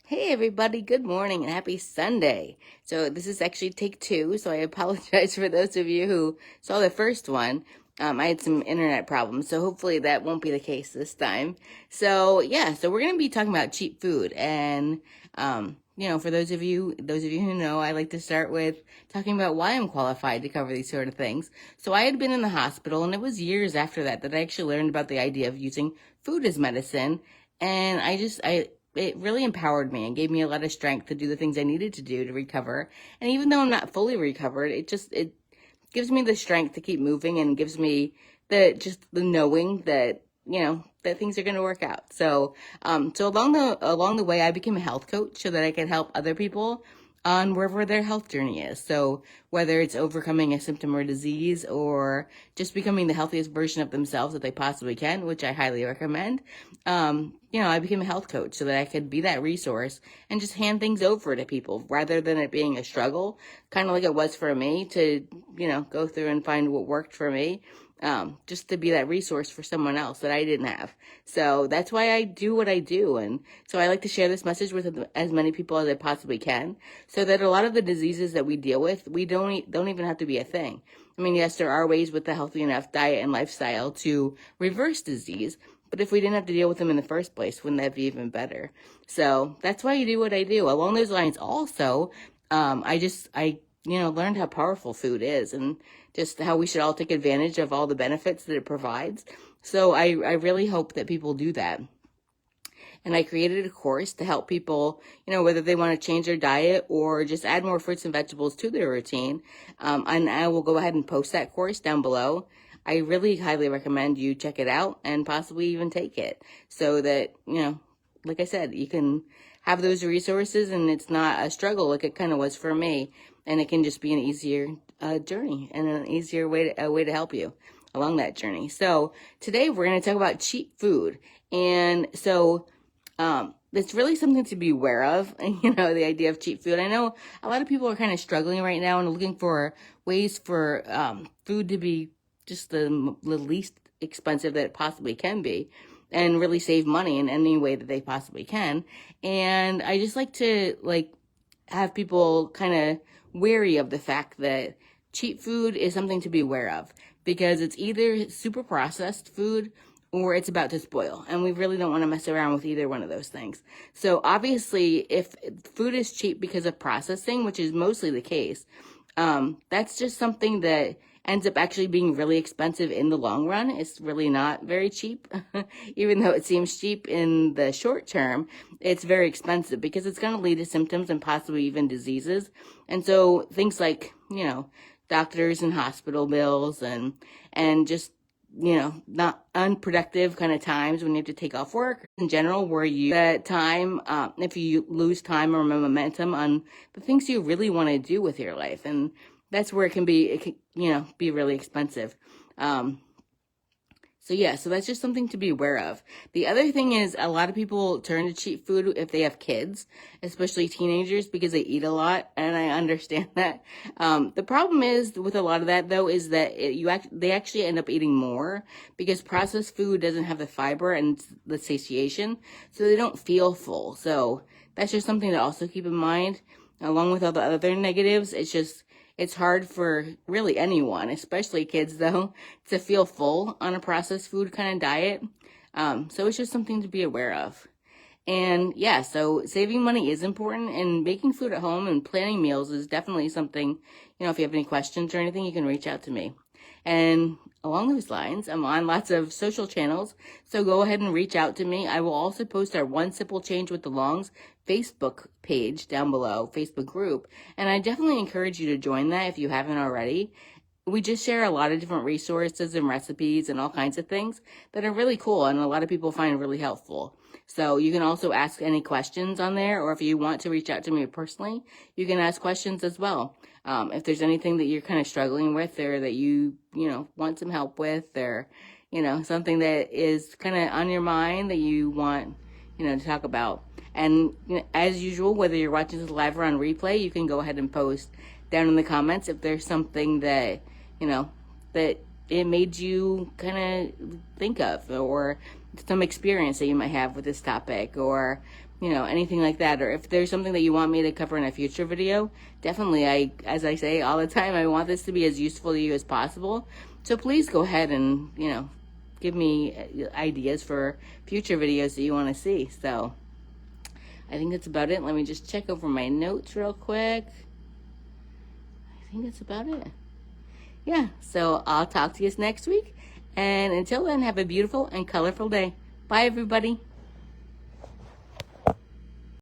Hey everybody, good morning and happy Sunday. So this is actually take two, so I apologize for those of you who saw the first one. I had some internet problems, so hopefully that won't be the case this time. So we're gonna be talking about cheap food, and for those of you who know, I like to start with talking about why I'm qualified to cover these sort of things. So I had been in the hospital, and it was years after that I actually learned about the idea of using food as medicine, and it really empowered me and gave me a lot of strength to do the things I needed to do to recover. And even though I'm not fully recovered, it gives me the strength to keep moving and gives me the knowing that that things are going to work out. So along the way, I became a health coach so that I could help other people on wherever their health journey is. So whether it's overcoming a symptom or disease or just becoming the healthiest version of themselves that they possibly can, which I highly recommend, I became a health coach so that I could be that resource and just hand things over to people rather than it being a struggle, kind of like it was for me to, go through and find what worked for me. Just to be that resource for someone else that I didn't have. So that's why I do what I do. And so I like to share this message with as many people as I possibly can so that a lot of the diseases that we deal with, we don't even have to be a thing. I mean, yes, there are ways with the healthy enough diet and lifestyle to reverse disease, but if we didn't have to deal with them in the first place, wouldn't that be even better? So that's why I do what I do. Along those lines, also, I learned how powerful food is and just how we should all take advantage of all the benefits that it provides. So I really hope that people do that. And I created a course to help people, whether they want to change their diet or just add more fruits and vegetables to their routine. And I will go ahead and post that course down below. I really highly recommend you check it out and possibly even take it so that, like I said, you can have those resources and it's not a struggle like it kind of was for me. And it can just be an easier journey and an easier way to help you along that journey. So today we're going to talk about cheap food. And so it's really something to be aware of, the idea of cheap food. I know a lot of people are kind of struggling right now and looking for ways for food to be just the least expensive that it possibly can be and really save money in any way that they possibly can. And I just like to have people kind of wary of the fact that cheap food is something to be aware of because it's either super processed food or it's about to spoil. And we really don't want to mess around with either one of those things. So obviously, if food is cheap because of processing, which is mostly the case, that's just something that ends up actually being really expensive in the long run. It's really not very cheap. Even though it seems cheap in the short term, it's very expensive because it's going to lead to symptoms and possibly even diseases. And so things like, doctors and hospital bills and just not unproductive kind of times when you have to take off work in general, where you that time, if you lose time or momentum on the things you really want to do with your life, and that's where it can, be really expensive. So that's just something to be aware of. The other thing is a lot of people turn to cheap food if they have kids, especially teenagers, because they eat a lot, and I understand that. The problem is with a lot of that though is that they actually end up eating more because processed food doesn't have the fiber and the satiation, so they don't feel full. So that's just something to also keep in mind. Along with all the other negatives, it's hard for really anyone, especially kids though, to feel full on a processed food kind of diet. So it's just something to be aware of. And yeah, so saving money is important, and making food at home and planning meals is definitely something, if you have any questions or anything, you can reach out to me. And along those lines, I'm on lots of social channels, so go ahead and reach out to me. I will also post our One Simple Change with the Longs Facebook page down below, Facebook group, and I definitely encourage you to join that if you haven't already. We just share a lot of different resources and recipes and all kinds of things that are really cool and a lot of people find really helpful. So you can also ask any questions on there, or if you want to reach out to me personally, you can ask questions as well. If there's anything that you're kind of struggling with or that you want some help with, or, something that is kind of on your mind that you want, to talk about. And as usual, whether you're watching this live or on replay, you can go ahead and post down in the comments if there's something that, that it made you kind of think of, or some experience that you might have with this topic, or, you know, anything like that, or if there's something that you want me to cover in a future video, definitely, as I say all the time, I want this to be as useful to you as possible. So please go ahead and, you know, give me ideas for future videos that you want to see. So I think that's about it. Let me just check over my notes real quick. I think that's about it. Yeah, so I'll talk to you next week. And until then, have a beautiful and colorful day. Bye, everybody.